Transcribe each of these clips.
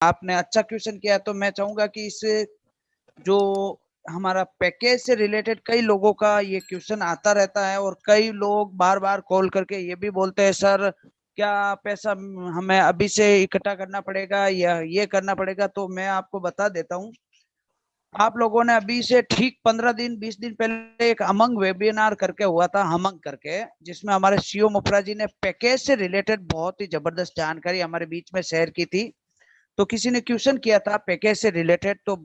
आपने अच्छा क्वेश्चन किया, तो मैं चाहूंगा कि इस जो हमारा पैकेज से रिलेटेड कई लोगों का ये क्वेश्चन आता रहता है, और कई लोग बार बार कॉल करके ये भी बोलते हैं, सर क्या पैसा हमें अभी से इकट्ठा करना पड़ेगा या ये करना पड़ेगा। तो मैं आपको बता देता हूँ, आप लोगों ने अभी से ठीक 15 दिन 20 दिन पहले एक अमंग वेबिनार करके हुआ था, हमंग करके, जिसमें हमारे सीओ मुप्रा जी ने पैकेज से रिलेटेड बहुत ही जबरदस्त जानकारी हमारे बीच में शेयर की थी। तो किसी ने क्वेश्चन किया था पैकेज से रिलेटेड, तो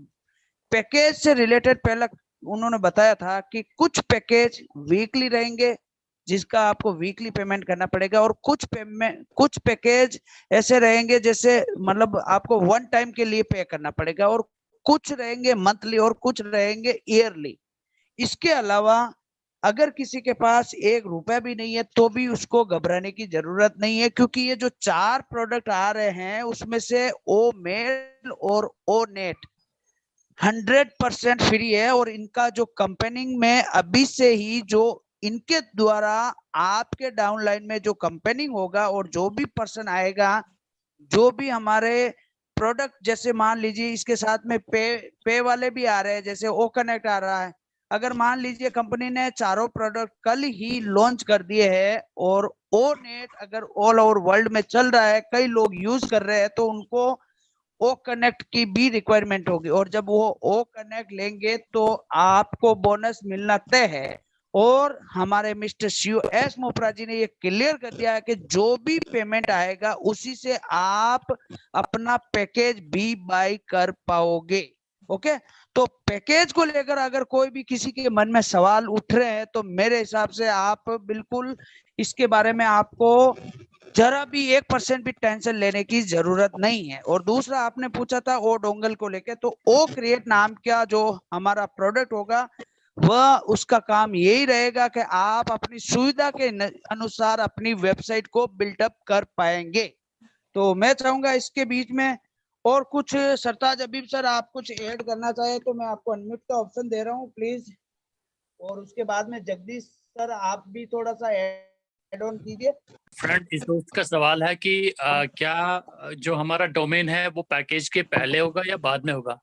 पैकेज से रिलेटेड पहला उन्होंने बताया था कि कुछ पैकेज वीकली रहेंगे जिसका आपको वीकली पेमेंट करना पड़ेगा, और कुछ पैकेज ऐसे रहेंगे जैसे मतलब आपको वन टाइम के लिए पे करना पड़ेगा, और कुछ रहेंगे मंथली और कुछ रहेंगे ईयरली। इसके अलावा अगर किसी के पास 1 रुपया भी नहीं है तो भी उसको घबराने की जरूरत नहीं है, क्योंकि ये जो 4 प्रोडक्ट आ रहे हैं उसमें से ओ मेल और ओ नेट 100% फ्री है, और इनका जो कंपेनिंग में अभी से ही जो इनके द्वारा आपके डाउनलाइन में जो कंपेनिंग होगा, और जो भी पर्सन आएगा, जो भी हमारे प्रोडक्ट, जैसे मान लीजिए इसके साथ में पे वाले भी आ रहे हैं, जैसे ओ कनेक्ट आ रहा है। अगर मान लीजिए कंपनी ने चारों प्रोडक्ट कल ही लॉन्च कर दिए हैं, और ओ नेट अगर ऑल ओवर वर्ल्ड में चल रहा है, कई लोग यूज कर रहे हैं, तो उनको ओ कनेक्ट की भी रिक्वायरमेंट होगी, और जब वो ओ कनेक्ट लेंगे तो आपको बोनस मिलना तय है। और हमारे मिस्टर शिव एस मोपरा जी ने ये क्लियर कर दिया है कि जो भी पेमेंट आएगा उसी से आप अपना पैकेज भी बाय कर पाओगे। ओके, तो पैकेज को लेकर अगर कोई भी किसी के मन में सवाल उठ रहे हैं, तो मेरे हिसाब से आप बिल्कुल इसके बारे में आपको जरा भी 1% भी टेंशन लेने की जरूरत नहीं है। और दूसरा आपने पूछा था ओ डोंगल को लेके, तो ओ क्रिएट नाम का जो हमारा प्रोडक्ट होगा, वह उसका काम यही रहेगा कि आप अपनी सुविधा के अनुसार अपनी वेबसाइट को बिल्डअप कर पाएंगे। तो मैं चाहूंगा इसके बीच में और कुछ सरताज अबीब सर आप कुछ ऐड करना चाहे तो मैं आपको अनम्यूट का ऑप्शन दे रहा हूँ प्लीज, और उसके बाद में जगदीश सर आप भी थोड़ा सा ऐड ऑन कीजिए। फ्रेंड, इस दोस्त का सवाल है कि क्या जो हमारा डोमेन है वो पैकेज के पहले होगा या बाद में होगा।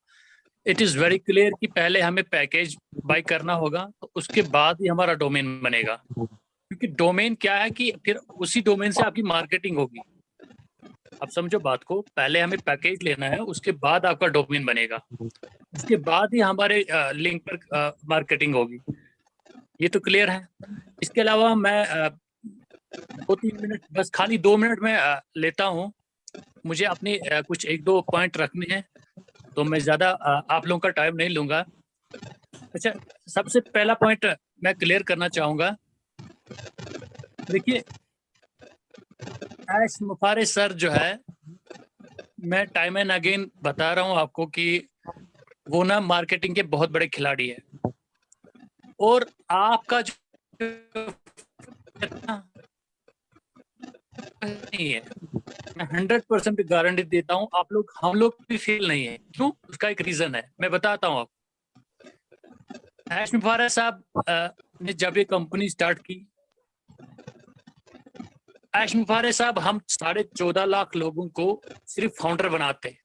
इट इज़ वेरी क्लियर कि पहले हमें पैकेज बाय करना होगा, तो उसके बाद ही हमारा डोमेन बनेगा। क्योंकि डोमेन क्या है कि फिर उसी डोमेन से आपकी मार्केटिंग होगी। अब समझो बात को, पहले हमें पैकेज लेना है, उसके बाद आपका डोमेन बनेगा, उसके बाद ही हमारे लिंक पर मार्केटिंग होगी। ये तो क्लियर है। इसके अलावा मैं 2-3 मिनट, बस खाली 2 मिनट में लेता हूँ। मुझे अपनी कुछ 1-2 पॉइंट रखने हैं, तो मैं ज़्यादा आप लोगों का टाइम नहीं लूँगा। अच्छा, सबसे पहला पॉइंट मैं क्लियर करना चाहूँगा। देखिए, ऐश मुफारे सर जो है, मैं टाइम एंड अगेन बता रहा हूँ आपको कि वो ना मार्केटिंग के बहुत बड़े खिलाड़ी है, और आपका जो नहीं है, मैं 100% गारंटी देता हूँ, हम लोग भी फेल नहीं है। क्यों? उसका एक रीजन है, मैं बताता हूँ आपको। ऐश मुफारा साहब ने जब ये कंपनी स्टार्ट की, ऐश मुफारे साहब हम 14.5 लाख लोगों को सिर्फ फाउंडर बनाते,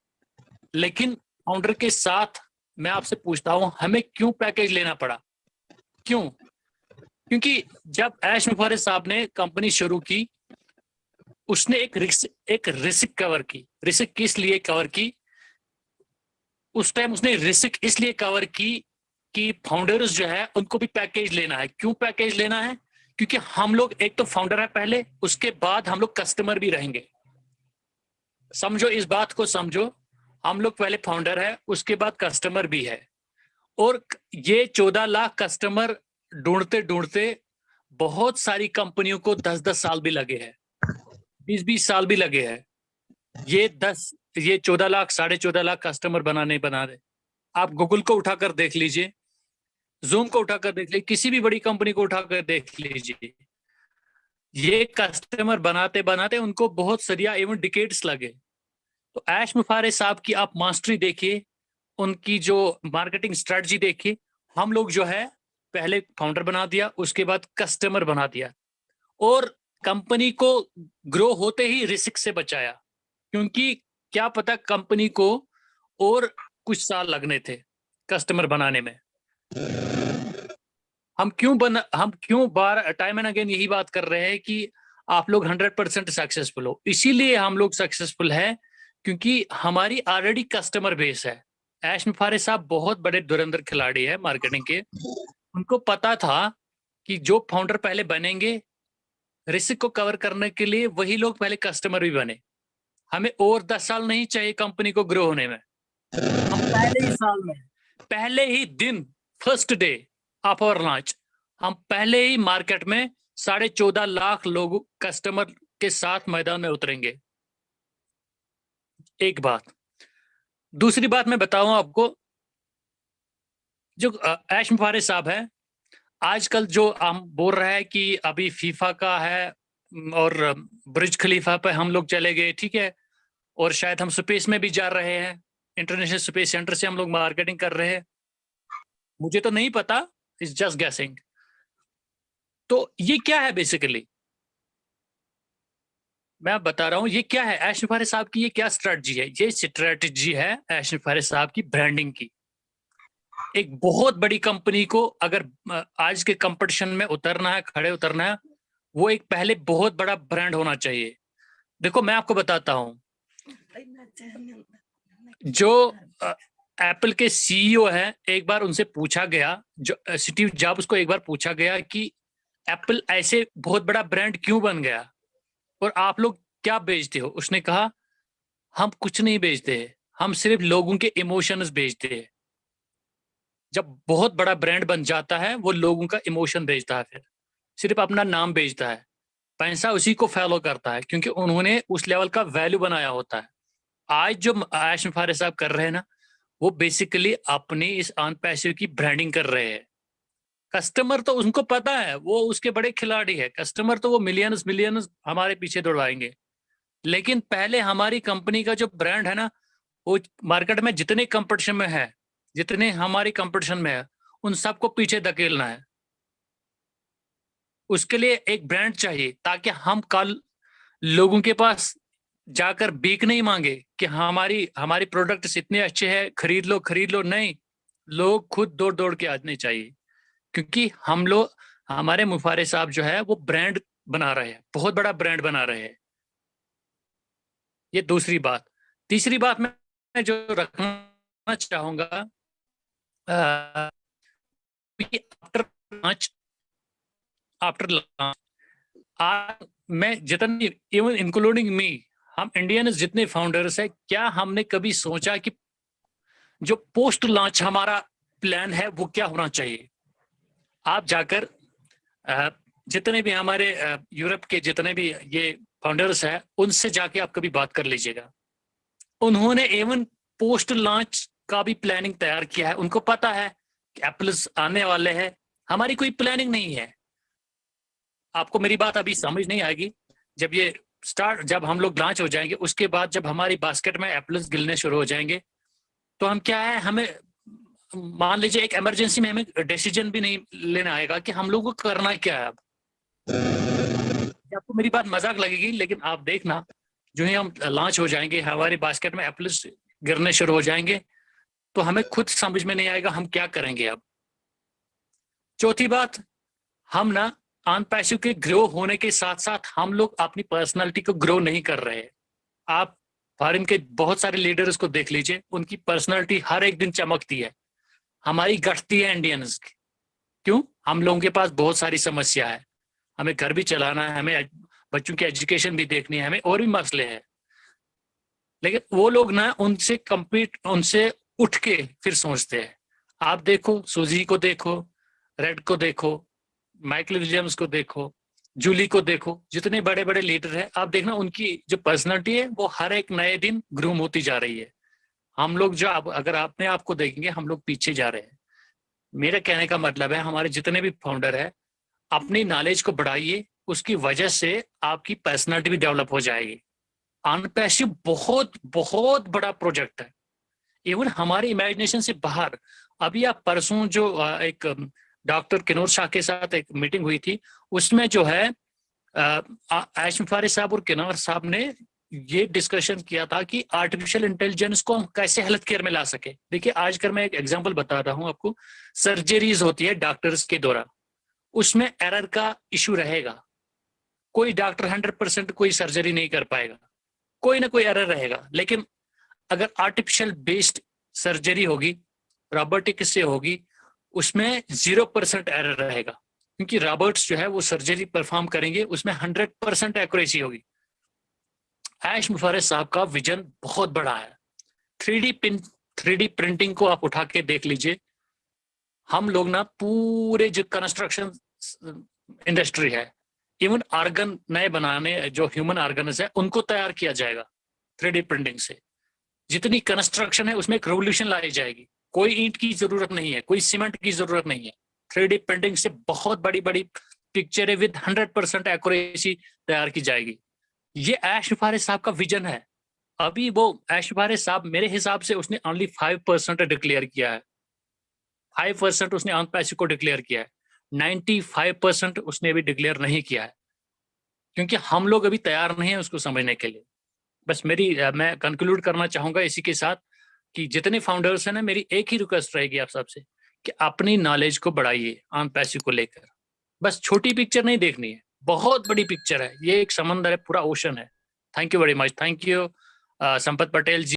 लेकिन फाउंडर के साथ मैं आपसे पूछता हूँ, हमें क्यों पैकेज लेना पड़ा? क्यों? क्योंकि जब ऐश मुफारे साहब ने कंपनी शुरू की, उसने एक रिस्क कवर की। रिस्क किस लिए कवर की? उस टाइम उसने रिस्क इसलिए कवर की कि फाउंडर्स जो है उनको भी पैकेज लेना है। क्यों पैकेज लेना है? क्योंकि हम लोग एक तो फाउंडर है पहले, उसके बाद हम लोग कस्टमर भी रहेंगे। समझो, इस बात को समझो, हम लोग पहले फाउंडर है, उसके बाद कस्टमर भी है। और ये 14 लाख कस्टमर ढूंढते ढूंढते बहुत सारी कंपनियों को 10-10 साल भी लगे हैं, 20-20 साल भी लगे हैं। ये 14 लाख 14.5 लाख कस्टमर बना रहे। आप गूगल को उठाकर देख लीजिए, जूम को उठाकर देख लीजिए, किसी भी बड़ी कंपनी को उठाकर देख लीजिए, ये कस्टमर बनाते बनाते उनको बहुत सदियां एवं डिकेड्स लगे। तो ऐश मुफारे साहब की आप मास्टरी देखिए, उनकी जो मार्केटिंग स्ट्रेटजी देखिए। हम लोग जो है पहले फाउंडर बना दिया, उसके बाद कस्टमर बना दिया, और कंपनी को ग्रो होते ही रिस्क से बचाया। क्योंकि क्या पता कंपनी को और कुछ साल लगने थे कस्टमर बनाने में। हम क्यों बार टाइम एंड अगेन यही बात कर रहे हैं कि आप लोग 100% सक्सेसफुल हो। इसीलिए हम लोग सक्सेसफुल हैं क्योंकि हमारी ऑलरेडी कस्टमर बेस है। ऐश मुफारे साहब बहुत बड़े धुरंधर खिलाड़ी है मार्केटिंग के। उनको पता था कि जो फाउंडर पहले बनेंगे, रिस्क को कवर करने के लिए वही लोग पहले कस्टमर भी बने। हमें और 10 साल नहीं चाहिए कंपनी को ग्रो होने में। हम पहले ही साल में, पहले ही दिन, first day of our launch, हम पहले ही मार्केट में 14.5 लाख लोग कस्टमर के साथ मैदान में उतरेंगे। एक बात। दूसरी बात मैं बताऊं आपको, जो ऐश मुफारे साहब है, आजकल जो हम बोल रहे हैं कि अभी फीफा का है और बुर्ज खलीफा पे हम लोग चले गए, ठीक है, और शायद हम स्पेस में भी जा रहे हैं, इंटरनेशनल स्पेस सेंटर से हम लोग मार्केटिंग कर रहे हैं। मुझे तो नहीं पता, इट्स जस्ट गेसिंग। तो ये क्या है बेसिकली, मैं बता रहा हूं ये क्या है। ऐश मुफारे साहब की ये क्या स्ट्रेटजी है? ये स्ट्रेटजी है ऐश मुफारे साहब की ब्रांडिंग की। एक बहुत बड़ी कंपनी को अगर आज के कंपटीशन में उतरना है, खड़े उतरना है, वो एक पहले बहुत बड़ा ब्रांड होना चाहिए। देखो मैं आपको बताता हूं, जो एप्पल के सीईओ है, एक बार उनसे पूछा गया, जो स्टीव जॉब्स को एक बार पूछा गया कि एप्पल ऐसे बहुत बड़ा ब्रांड क्यों बन गया और आप लोग क्या बेचते हो? उसने कहा हम कुछ नहीं बेचते हैं, हम सिर्फ लोगों के इमोशंस बेचते हैं। जब बहुत बड़ा ब्रांड बन जाता है वो लोगों का इमोशन बेचता है, फिर सिर्फ अपना नाम बेचता है, पैसा उसी को फॉलो करता है क्योंकि उन्होंने उस लेवल का वैल्यू बनाया होता है। आज जो ऐश मुफारे साहब कर रहे हैं ना, वो बेसिकली अपनी इस ऑन पैसिव की ब्रांडिंग कर रहे हैं। कस्टमर तो उनको पता है, वो उसके बड़े खिलाड़ी है, कस्टमर तो वो मिलियंस हमारे पीछे दौड़ाएंगे। लेकिन पहले हमारी कंपनी का जो ब्रांड है ना, वो मार्केट में जितने कंपटीशन में है, जितने हमारी कंपटीशन में है, उन सबको पीछे धकेलना है। उसके लिए एक ब्रांड चाहिए ताकि हम कल लोगों के पास जाकर भीख नहीं मांगे कि हमारी प्रोडक्ट्स इतने अच्छे हैं, खरीद लो। नहीं, लोग खुद दौड़ दौड़ के आने चाहिए क्योंकि हम लोग, हमारे मुफारे साहब जो है वो ब्रांड बना रहे हैं, बहुत बड़ा ब्रांड बना रहे हैं। ये दूसरी बात। तीसरी बात मैं जो रखना चाहूंगा, आफ्टर लॉन्च आज मैं जितने, इवन इंक्लूडिंग मी, हम इंडियन जितने फाउंडर्स हैं, क्या हमने कभी सोचा कि जो पोस्ट लॉन्च हमारा प्लान है वो क्या होना चाहिए? आप जाकर जितने भी हमारे यूरोप के जितने भी ये फाउंडर्स हैं, उनसे जाके आप कभी बात कर लीजिएगा। उन्होंने इवन पोस्ट लॉन्च का भी प्लानिंग तैयार किया है। उनको पता है कि एप्पल्स आने वाले हैं, हमारी कोई प्लानिंग नहीं है। आपको मेरी बात अभी समझ नहीं आएगी। जब हम लोग लॉन्च हो जाएंगे, उसके बाद जब हमारी बास्केट में एप्पल्स गिरने शुरू हो जाएंगे, तो हम क्या है, हमें मान लीजिए एक इमरजेंसी में हमें डिसीजन भी नहीं लेना आएगा कि हम लोगों को करना क्या है। अब आपको मेरी बात मजाक लगेगी, लेकिन आप देखना, जो ही हम लॉन्च हो जाएंगे, हमारी बास्केट में एप्पल्स गिरने शुरू हो जाएंगे, तो हमें खुद समझ में नहीं आएगा हम क्या करेंगे। अब चौथी बात, हम ना ऑन पैसिव के ग्रो होने के साथ साथ हम लोग अपनी पर्सनालिटी को ग्रो नहीं कर रहे हैं। आप फॉरेन के बहुत सारे लीडर्स को देख लीजिए, उनकी पर्सनालिटी हर एक दिन चमकती है, हमारी घटती है इंडियंस की। क्यों? हम लोगों के पास बहुत सारी समस्या है, हमें घर भी चलाना है, हमें बच्चों की एजुकेशन भी देखनी है, हमें और भी मसले हैं। लेकिन वो लोग ना उनसे उठ के फिर सोचते हैं। आप देखो, सूजी को देखो, रेड को देखो, माइकल विलियम्स को देखो, जूली को देखो, जितने बड़े बड़े लीडर हैं, आप देखना उनकी जो पर्सनालिटी है वो हर एक नए दिन ग्रूम होती जा रही है। हम लोग जो अगर अपने आप को देखेंगे, हम लोग पीछे जा रहे हैं। मेरा कहने का मतलब है, हमारे जितने भी फाउंडर है, अपनी नॉलेज को बढ़ाइए, उसकी वजह से आपकी पर्सनालिटी भी डेवलप हो जाएगी। अनपैसिव बहुत बहुत बड़ा प्रोजेक्ट है, इवन हमारी इमेजिनेशन से बाहर। अभी आप परसों जो एक डॉक्टर किनोर शाह के साथ एक मीटिंग हुई थी, उसमें जो है ऐश मुफारे साहब और किनोर साहब ने ये डिस्कशन किया था कि आर्टिफिशियल इंटेलिजेंस को हम कैसे हेल्थ केयर में ला सके। देखिए आजकल मैं एक एग्जांपल बता रहा हूं आपको, सर्जरीज होती है डॉक्टर्स के द्वारा, उसमें एरर का इशू रहेगा। कोई डॉक्टर 100% कोई सर्जरी नहीं कर पाएगा, कोई ना कोई एरर रहेगा। लेकिन अगर आर्टिफिशियल बेस्ड सर्जरी होगी, रोबोटिक से होगी, उसमें 0% एरर रहेगा, क्योंकि रोबोट्स जो है वो सर्जरी परफॉर्म करेंगे, उसमें 100% एक्यूरेसी होगी। ऐश मुफारज साहब का विजन बहुत बड़ा है। 3D प्रिंटिंग को आप उठा के देख लीजिए। हम लोग ना पूरे जो कंस्ट्रक्शन इंडस्ट्री है, इवन आर्गन नए बनाने जो ह्यूमन ऑर्गन्स है उनको तैयार किया जाएगा 3D प्रिंटिंग से। जितनी कंस्ट्रक्शन है उसमें एक रेवोल्यूशन लाई जाएगी। कोई ईंट की जरूरत नहीं है, कोई सीमेंट की जरूरत नहीं है। 3D प्रिंटिंग से बहुत बड़ी बड़ी पिक्चरें विद 100% एक्यूरेसी तैयार की जाएगी। ये ऐश मुफारज साहब का विजन है। अभी वो ऐश मुफारज साहब मेरे हिसाब से उसने ओनली 5% डिक्लेयर किया है, 5% उसने ऑन पैसे को डिक्लेयर किया है, 95% उसने अभी डिक्लेयर नहीं किया है, क्योंकि हम लोग अभी तैयार नहीं है उसको समझने के लिए। बस मैं कंक्लूड करना चाहूंगा इसी के साथ कि जितने फाउंडर्स हैं ना, मेरी एक ही रिक्वेस्ट रहेगी आप सबसे कि अपनी नॉलेज को बढ़ाइए ऑन पैसे को लेकर। बस छोटी पिक्चर नहीं देखनी है, बहुत बड़ी पिक्चर है। ये एक समंदर है, पूरा ओशन है। Thank you very much. Thank you Sampat Patel ji.